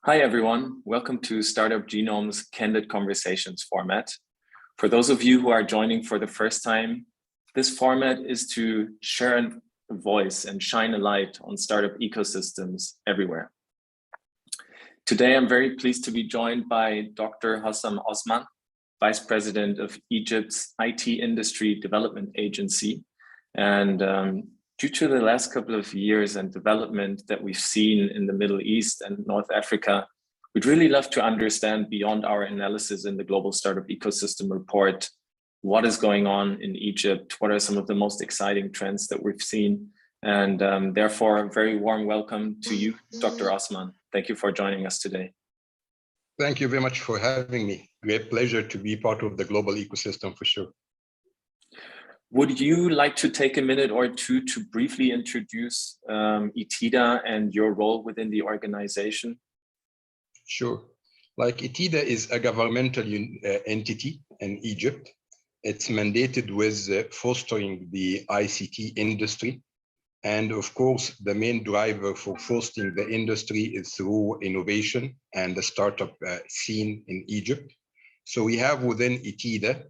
Hi, everyone. Welcome to Startup Genome's Candid Conversations format. For those of you who are joining for the first time, this format is to share a voice and shine a light on startup ecosystems everywhere. Today, I'm very pleased to be joined by Dr. Hossam Osman, Vice President of Egypt's IT Industry Development Agency. And due to the last couple of years and development that we've seen in the Middle East and North Africa, we'd really love to understand beyond our analysis in the Global Startup Ecosystem Report, what is going on in Egypt, what are some of the most exciting trends that we've seen, and therefore a very warm welcome to you, Dr. Osman. Thank you for joining us today. Thank you very much for having me. Great pleasure to be part of the global ecosystem for sure. Would you like to take a minute or two to briefly introduce ITIDA and your role within the organization? Sure. Like ITIDA is a governmental entity in Egypt. It's mandated with fostering the ICT industry. And of course, the main driver for fostering the industry is through innovation and the startup scene in Egypt. So we have within ITIDA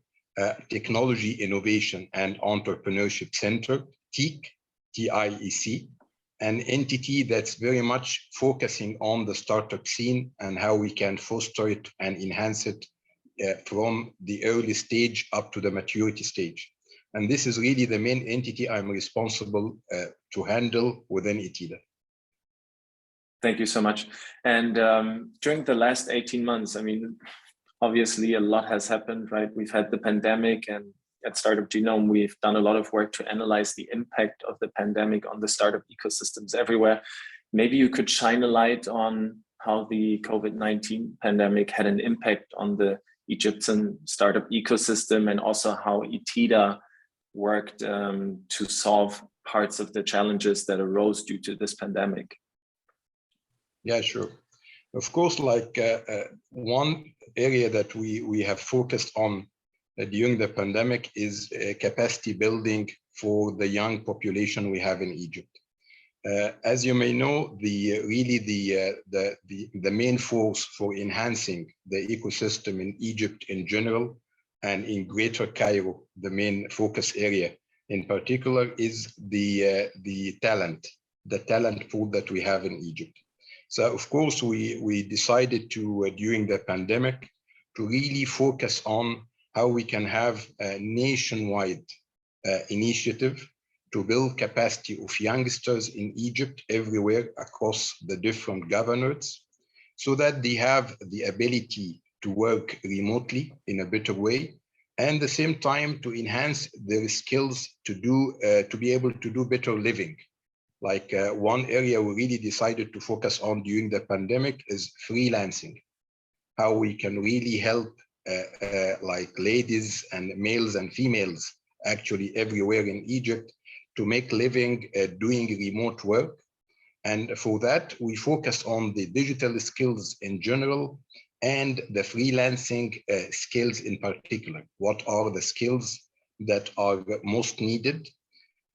Technology Innovation and Entrepreneurship Center, TIEC, an entity that's very much focusing on the startup scene and how we can foster it and enhance it from the early stage up to the maturity stage. And this is really the main entity I'm responsible to handle within ITIDA. Thank you so much. And during the last 18 months, I mean, obviously, a lot has happened, right? We've had the pandemic, and at Startup Genome, we've done a lot of work to analyze the impact of the pandemic on the startup ecosystems everywhere. Maybe you could shine a light on how the COVID-19 pandemic had an impact on the Egyptian startup ecosystem, and also how ITIDA worked to solve parts of the challenges that arose due to this pandemic. Yeah, sure. Of course, like one area that we have focused on during the pandemic is capacity building for the young population we have in Egypt. As you may know, the main force for enhancing the ecosystem in Egypt in general and in Greater Cairo, the main focus area in particular, is the talent pool that we have in Egypt. So of course, we decided to, during the pandemic, to really focus on how we can have a nationwide initiative to build capacity of youngsters in Egypt everywhere across the different governorates, so that they have the ability to work remotely in a better way, and at the same time to enhance their skills to be able to do better living. Like one area we really decided to focus on during the pandemic is freelancing, how we can really help like ladies and males and females actually everywhere in Egypt to make living doing remote work. And for that, we focus on the digital skills in general and the freelancing skills in particular. What are the skills that are most needed?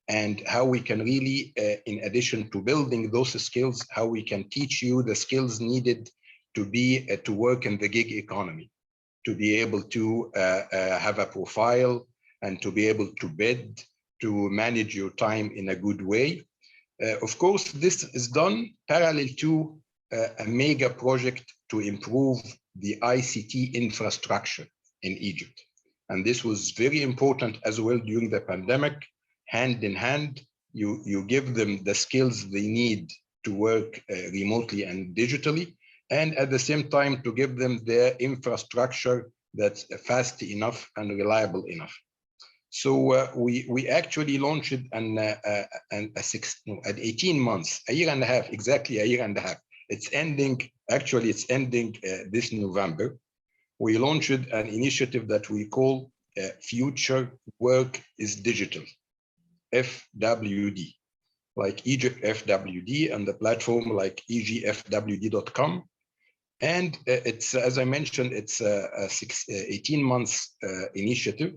And how we can really, in addition to building those skills, how we can teach you the skills needed to work in the gig economy, to be able to have a profile and to be able to bid, to manage your time in a good way. Of course, this is done parallel to a mega project to improve the ICT infrastructure in Egypt. And this was very important as well during the pandemic. Hand in hand, you give them the skills they need to work remotely and digitally, and at the same time to give them their infrastructure that's fast enough and reliable enough. So we actually launched at 18 months, a year and a half, exactly a year and a half. It's ending this November. We launched an initiative that we call Future Work is Digital. FWD, like Egypt FWD, and the platform like egfwd.com. And it's, as I mentioned, it's a 18 months initiative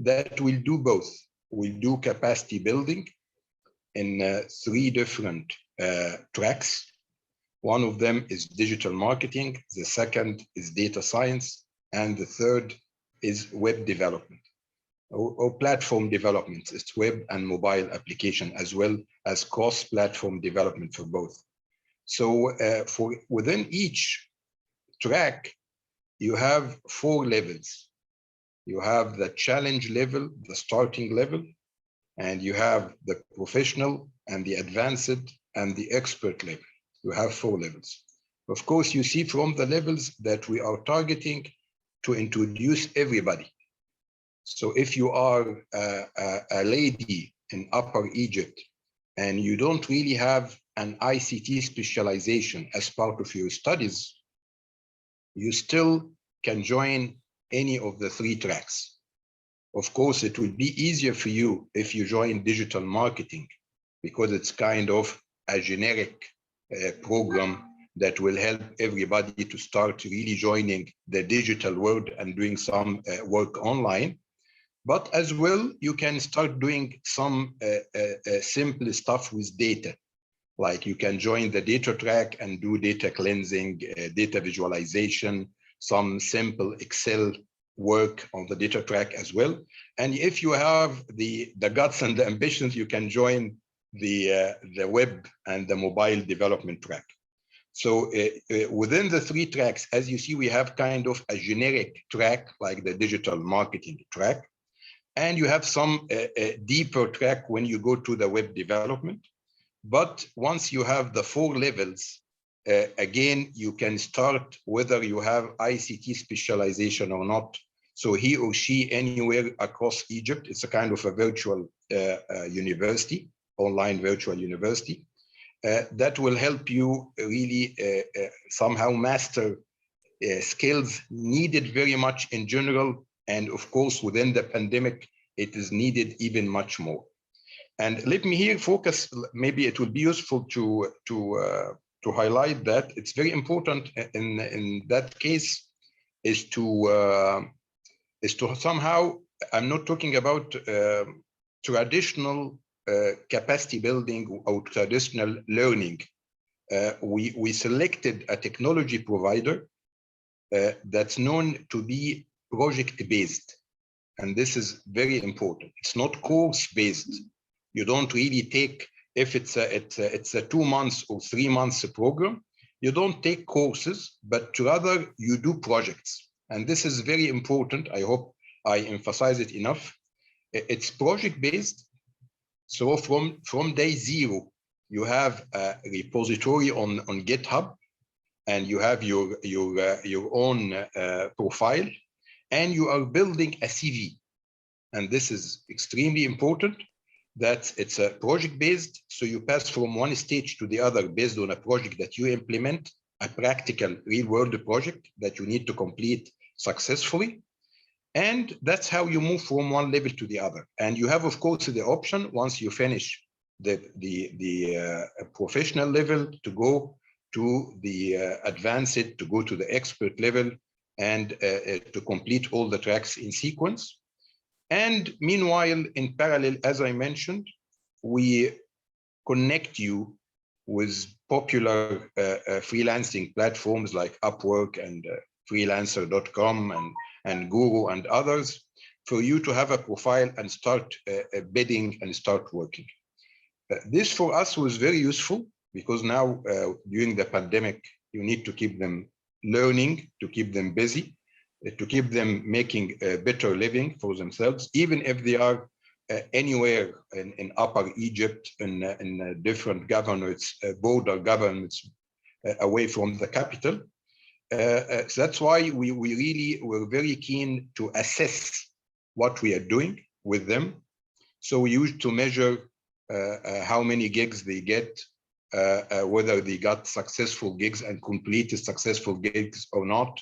that will do both. We'll do capacity building in 3 different tracks. One of them is digital marketing, the second is data science, and the third is web development or platform development. It's web and mobile application, as well as cross-platform development for both. So for within each track, you have 4 levels. You have the challenge level, the starting level, and you have the professional and the advanced and the expert level. You have 4 levels. Of course, you see from the levels that we are targeting to introduce everybody. So if you are a lady in Upper Egypt and you don't really have an ICT specialization as part of your studies, you still can join any of the 3 tracks. Of course, it will be easier for you if you join digital marketing, because it's kind of a generic program that will help everybody to start really joining the digital world and doing some work online. But as well, you can start doing some simple stuff with data. Like you can join the data track and do data cleansing, data visualization, some simple Excel work on the data track as well. And if you have the guts and the ambitions, you can join the web and the mobile development track. So within the 3 tracks, as you see, we have kind of a generic track like the digital marketing track. And you have some deeper track when you go to the web development. But once you have the 4 levels, again, you can start whether you have ICT specialization or not. So he or she anywhere across Egypt, it's a kind of a virtual university, online virtual university, that will help you really somehow master skills needed very much in general. And of course, within the pandemic, it is needed even much more. And let me here focus, maybe it will be useful to highlight that it's very important in that case is to somehow, I'm not talking about traditional capacity building or traditional learning. We selected a technology provider that's known to be project-based. And this is very important. It's not course-based. You don't really take, if it's a 2 months or 3 months program, you don't take courses, but rather you do projects. And this is very important. I hope I emphasize it enough. It's project-based. So from day 0, you have a repository on GitHub, and you have your own profile, and you are building a CV. And this is extremely important, that it's a project-based, so you pass from one stage to the other based on a project that you implement, a practical real-world project that you need to complete successfully. And that's how you move from one level to the other. And you have, of course, the option, once you finish the professional level, to go to the advanced, to go to the expert level, and to complete all the tracks in sequence. And meanwhile, in parallel, as I mentioned, we connect you with popular freelancing platforms like Upwork and freelancer.com and Guru and others, for you to have a profile and start bidding and start working. This for us was very useful, because now during the pandemic, you need to keep them learning, to keep them busy, to keep them making a better living for themselves, even if they are anywhere in Upper Egypt, in different governments, border governments away from the capital. So that's why we really were very keen to assess what we are doing with them. So we used to measure how many gigs they get, whether they got successful gigs and completed successful gigs or not,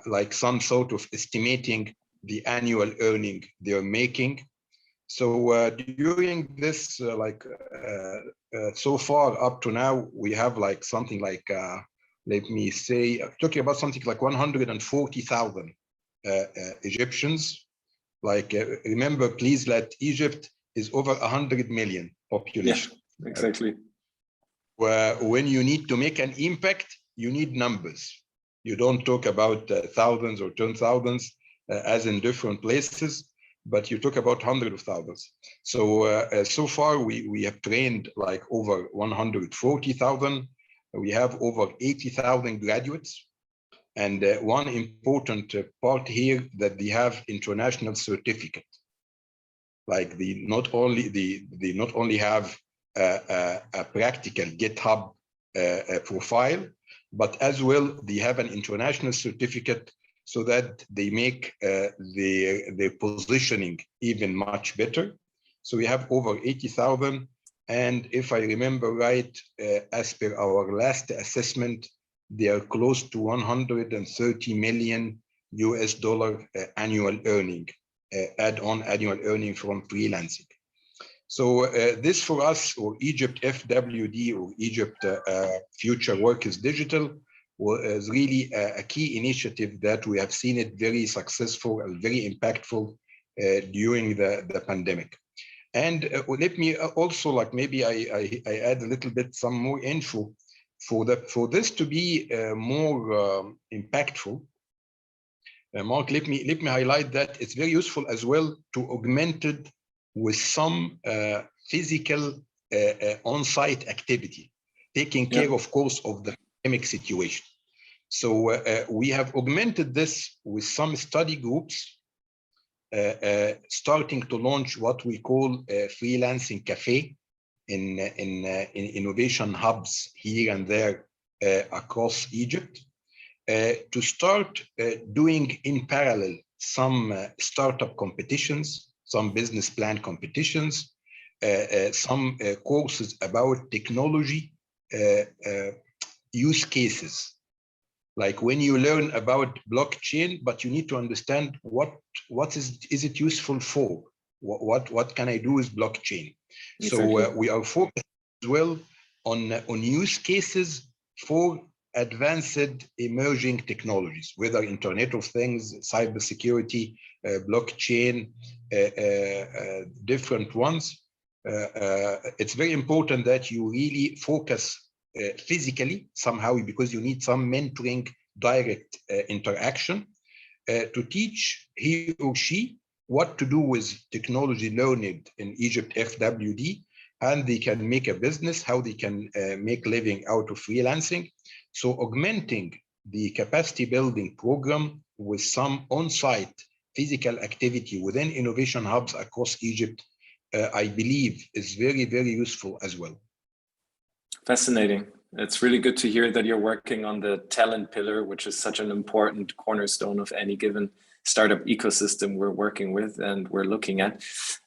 like some sort of estimating the annual earning they're making. So during this, so far up to now, we have like something like, let me say, talking about something like 140,000 Egyptians. Like, remember, please, that Egypt is over 100 million population. Yeah, exactly. When you need to make an impact, you need numbers. You don't talk about thousands or 10,000s as in different places, but you talk about hundreds of thousands. So so far we have trained like over 140,000. We have over 80,000 graduates. And one important part here that they have international certificate. Like they not only have a practical GitHub profile, but as well they have an international certificate so that they make their positioning even much better. So we have over 80,000, and if I remember right, as per our last assessment, they are close to 130 million US dollar annual earning. Add-on annual earning from freelancing. So this for us, or Egypt FWD, or Egypt Future Work is Digital, is really a key initiative that we have seen it very successful and very impactful during the pandemic. And let me also, like maybe I add a little bit some more info for this to be more impactful. Mark, let me highlight that it's very useful as well to augment it with some physical on-site activity, taking care, of course, of the pandemic situation. So we have augmented this with some study groups, starting to launch what we call a freelancing cafe in innovation hubs here and there across Egypt. To start doing in parallel some startup competitions, some business plan competitions, some courses about technology use cases. Like when you learn about blockchain, but you need to understand what is it useful for? What can I do with blockchain? Exactly. So we are focused as well on use cases for advanced emerging technologies, whether Internet of Things, cybersecurity, blockchain, different ones. It's very important that you really focus physically somehow, because you need some mentoring, direct interaction to teach he or she what to do with technology learned in Egypt FWD, and they can make a business, how they can make living out of freelancing. So augmenting the capacity building program with some on-site physical activity within innovation hubs across Egypt, I believe is very, very useful as well. Fascinating. It's really good to hear that you're working on the talent pillar, which is such an important cornerstone of any given startup ecosystem we're working with and we're looking at.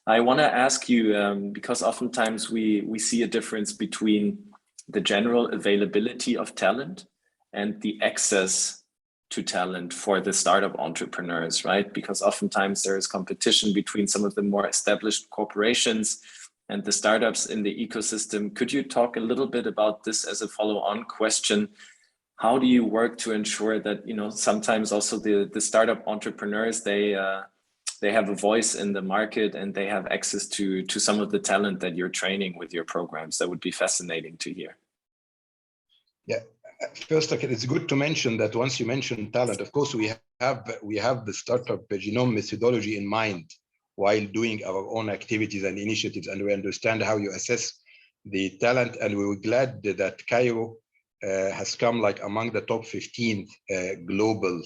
I want to ask you, because oftentimes we see a difference between the general availability of talent and the access to talent for the startup entrepreneurs, right? Because oftentimes there is competition between some of the more established corporations and the startups in the ecosystem. Could you talk a little bit about this as a follow-on question? How do you work to ensure that, you know, sometimes also the startup entrepreneurs, they have a voice in the market and they have access to some of the talent that you're training with your programs? That would be fascinating to hear. Yeah, first, it's good to mention that once you mention talent, of course, we have the startup genome methodology in mind while doing our own activities and initiatives, and we understand how you assess the talent. And we were glad that Cairo has come like among the top 15 global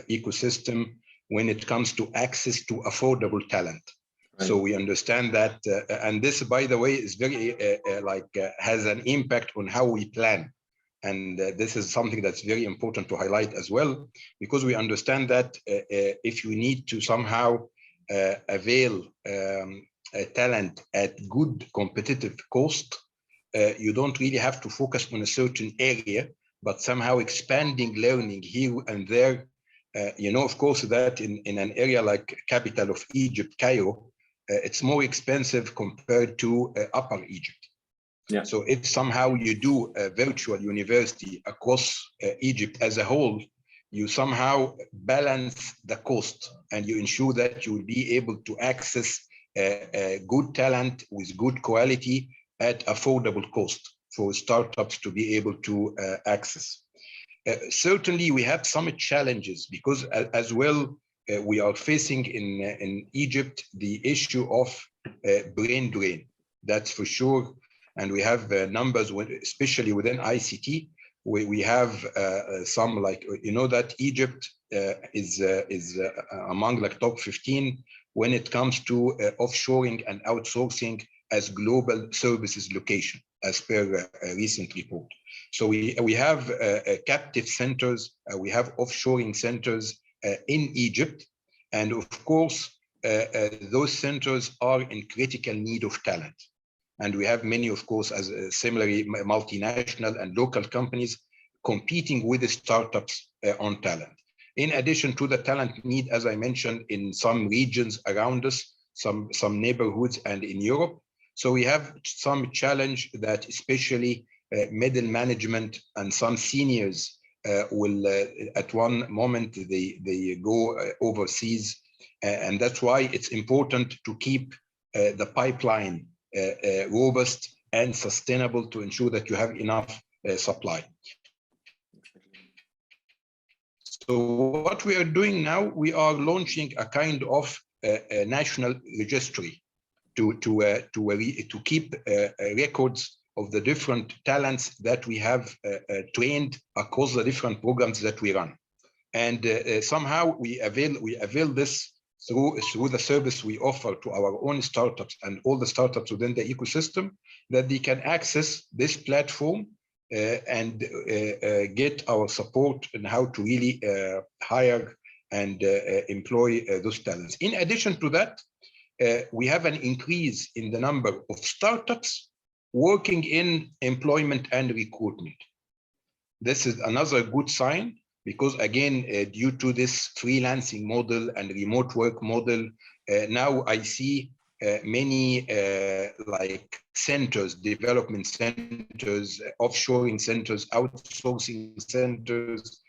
ecosystem when it comes to access to affordable talent. Right. So we understand that, and this, by the way, is very has an impact on how we plan. And this is something that's very important to highlight as well, because we understand that if you need to somehow avail talent at good competitive cost, you don't really have to focus on a certain area, but somehow expanding learning here and there. You know, of course, that in an area like capital of Egypt, Cairo, it's more expensive compared to Upper Egypt. Yeah. So if somehow you do a virtual university across Egypt as a whole, you somehow balance the cost and you ensure that you will be able to access good talent with good quality at affordable cost. for startups to be able to access. Certainly, we have some challenges because as well, we are facing in Egypt the issue of brain drain. That's for sure. And we have numbers, especially within ICT. We have some, like, you know, that Egypt is among like top 15 when it comes to offshoring and outsourcing as global services location, as per a recent report. So we have captive centers, we have offshoring centers in Egypt, and of course those centers are in critical need of talent. And we have many, of course, as similarly multinational and local companies competing with the startups on talent. In addition to the talent need, as I mentioned, in some regions around us, some neighborhoods and in Europe. So we have some challenge that especially middle management and some seniors will at one moment they go overseas. And that's why it's important to keep the pipeline robust and sustainable to ensure that you have enough supply. So what we are doing now, we are launching a kind of a national registry to keep records of the different talents that we have trained across the different programs that we run. And somehow we avail this through the service we offer to our own startups and all the startups within the ecosystem, that they can access this platform and get our support in how to really hire and employ those talents. In addition to that, we have an increase in the number of startups working in employment and recruitment. This is another good sign because, again, due to this freelancing model and remote work model, now I see many like centers, development centers, offshoring centers, outsourcing centers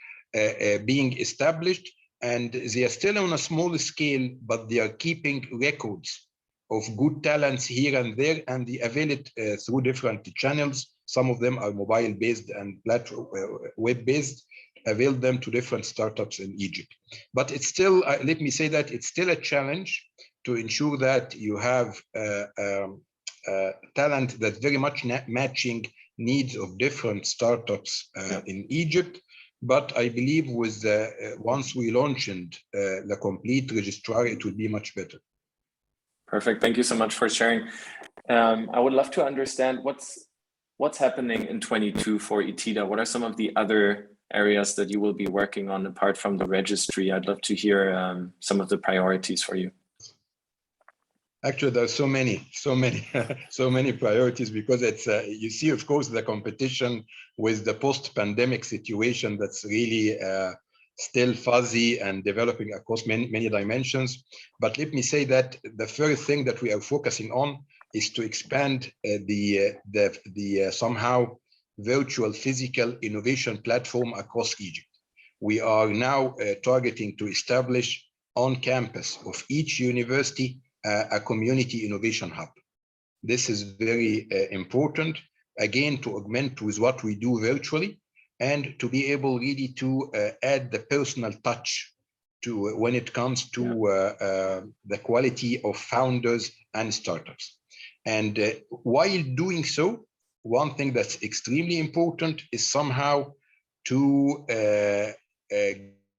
being established. And they are still on a small scale, but they are keeping records of good talents here and there, and they avail it through different channels. Some of them are mobile-based and web-based, avail them to different startups in Egypt. But it's still, let me say that it's still a challenge to ensure that you have talent that's very much matching needs of different startups in Egypt. But I believe with once we launched the complete registrar, it will be much better. Perfect. Thank you so much for sharing. I would love to understand what's happening in 22 for ITIDA. What are some of the other areas that you will be working on apart from the registry? I'd love to hear some of the priorities for you. Actually, there's so many priorities because it's you see, of course, the competition with the post-pandemic situation that's really still fuzzy and developing across many dimensions. But let me say that the first thing that we are focusing on is to expand the somehow virtual physical innovation platform across Egypt. We are now targeting to establish on campus of each university a community innovation hub. This is very important, again, to augment with what we do virtually and to be able really to add the personal touch to when it comes to the quality of founders and startups. And while doing so, one thing that's extremely important is somehow to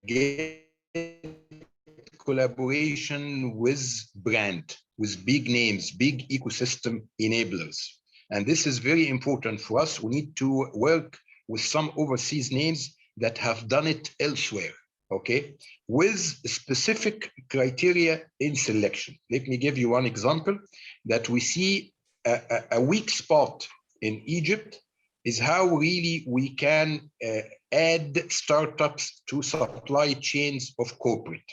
get collaboration with with big names, big ecosystem enablers. And this is very important for us. We need to work with some overseas names that have done it elsewhere, okay, with specific criteria in selection. Let me give you one example that we see a weak spot in Egypt is how really we can add startups to supply chains of corporate.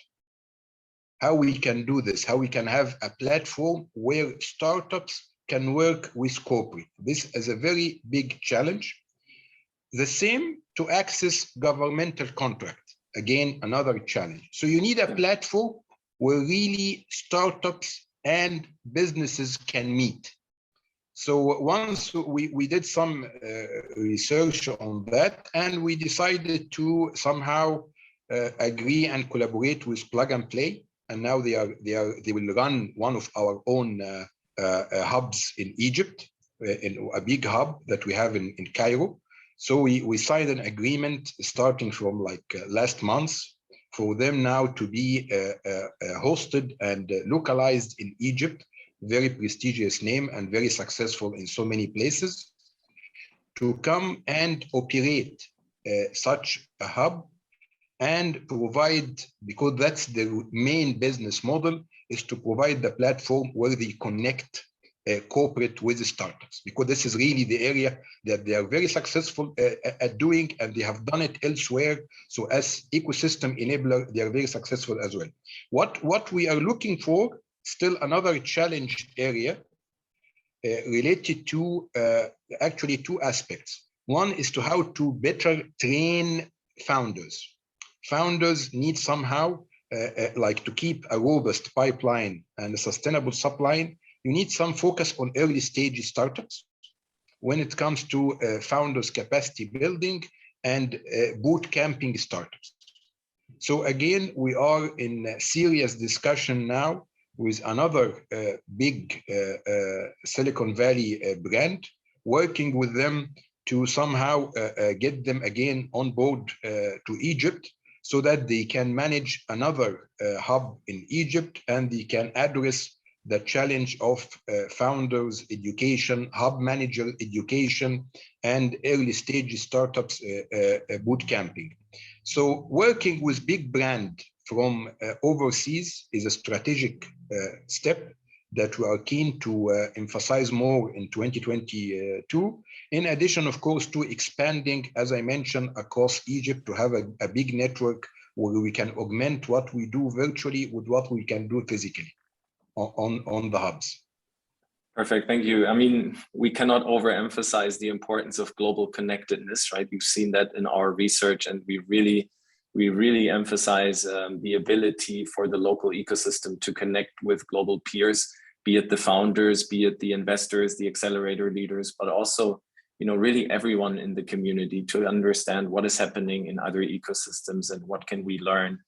How we can do this, how we can have a platform where startups can work with corporate. This is a very big challenge. The same to access governmental contract. Again, another challenge. So you need a platform where really startups and businesses can meet. So once we did some research on that, and we decided to somehow agree and collaborate with Plug and Play. And now they will run one of our own hubs in Egypt, in a big hub that we have in Cairo. So we signed an agreement starting from like last month for them now to be hosted and localized in Egypt. Very prestigious name and very successful in so many places, to come and operate such a hub and provide, because that's the main business model, is to provide the platform where they connect corporate with the startups, because this is really the area that they are very successful at doing, and they have done it elsewhere. So as ecosystem enabler, they are very successful as well. What we are looking for, still another challenge area related to actually two aspects. One is to how to better train founders. Founders need somehow like to keep a robust pipeline and a sustainable supply. You need some focus on early stage startups when it comes to founders capacity building and boot camping startups. So again, we are in serious discussion now with another big Silicon Valley brand, working with them to somehow get them again on board to Egypt, so that they can manage another hub in Egypt, and they can address the challenge of founders education, hub manager education, and early stage startups boot camping. So working with big brand from overseas is a strategic step that we are keen to emphasize more in 2022. In addition, of course, to expanding, as I mentioned, across Egypt to have a big network where we can augment what we do virtually with what we can do physically on the hubs. Perfect, thank you. I mean, we cannot overemphasize the importance of global connectedness, right? We've seen that in our research, and we really emphasize the ability for the local ecosystem to connect with global peers, be it the founders, be it the investors, the accelerator leaders, but also, really everyone in the community, to understand what is happening in other ecosystems and what can we learn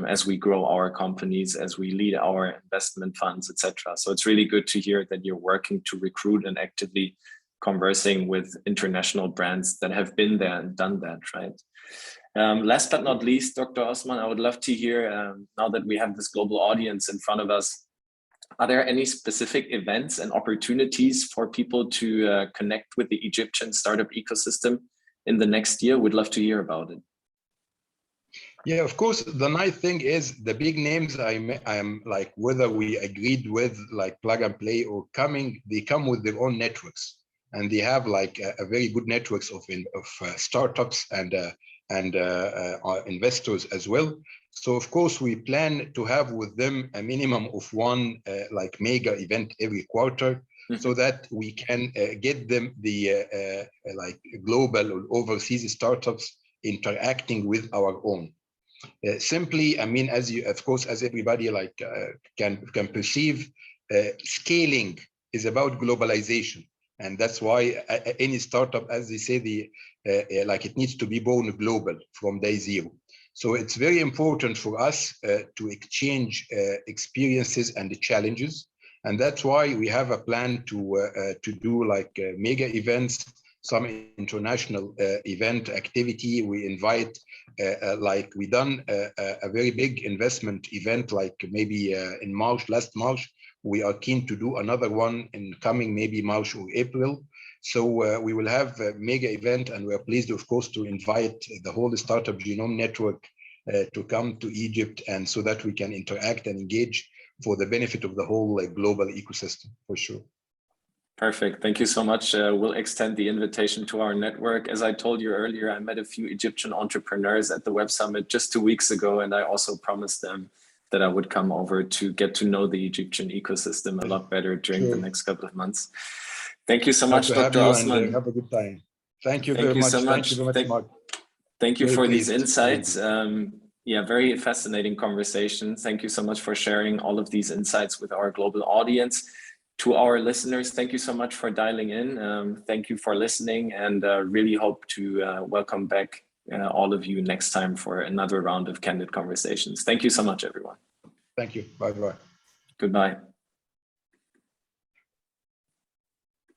as we grow our companies, as we lead our investment funds, etc. So it's really good to hear that you're working to recruit and actively conversing with international brands that have been there and done that, right? Last but not least, Dr. Osman, I would love to hear, now that we have this global audience in front of us, are there any specific events and opportunities for people to connect with the Egyptian startup ecosystem in the next year? We'd love to hear about it. Yeah, of course. The nice thing is the big names I am like, whether we agreed with like Plug and Play or coming, they come with their own networks, and they have like a very good networks of startups and investors as well. So of course we plan to have with them a minimum of one like mega event every quarter, so that we can get them the like global or overseas startups interacting with our own. Simply, I mean, as you, of course, as everybody like can perceive, scaling is about globalization, and that's why any startup, as they say, like it needs to be born global from day zero. So it's very important for us to exchange experiences and the challenges, and that's why we have a plan to do like mega events, some international event activity. We invite, like we done a very big investment event, like maybe in March, last March. We are keen to do another one in coming maybe March or April. So we will have a mega event, and we are pleased, of course, to invite the whole Startup Genome Network to come to Egypt, and so that we can interact and engage for the benefit of the whole global ecosystem, for sure. Perfect. Thank you so much. We'll extend the invitation to our network. As I told you earlier, I met a few Egyptian entrepreneurs at the Web Summit just 2 weeks ago, and I also promised them that I would come over to get to know the Egyptian ecosystem a lot better during the next couple of months. Thank you so much, Dr. Osman. Have a good time. Thank you very much. Thank you very much, Mark. Thank you for these insights. Yeah, very fascinating conversation. Thank you so much for sharing all of these insights with our global audience. To our listeners, thank you so much for dialing in. Thank you for listening, and really hope to welcome back all of you next time for another round of Candid Conversations. Thank you so much, everyone. Thank you. Bye-bye. Goodbye.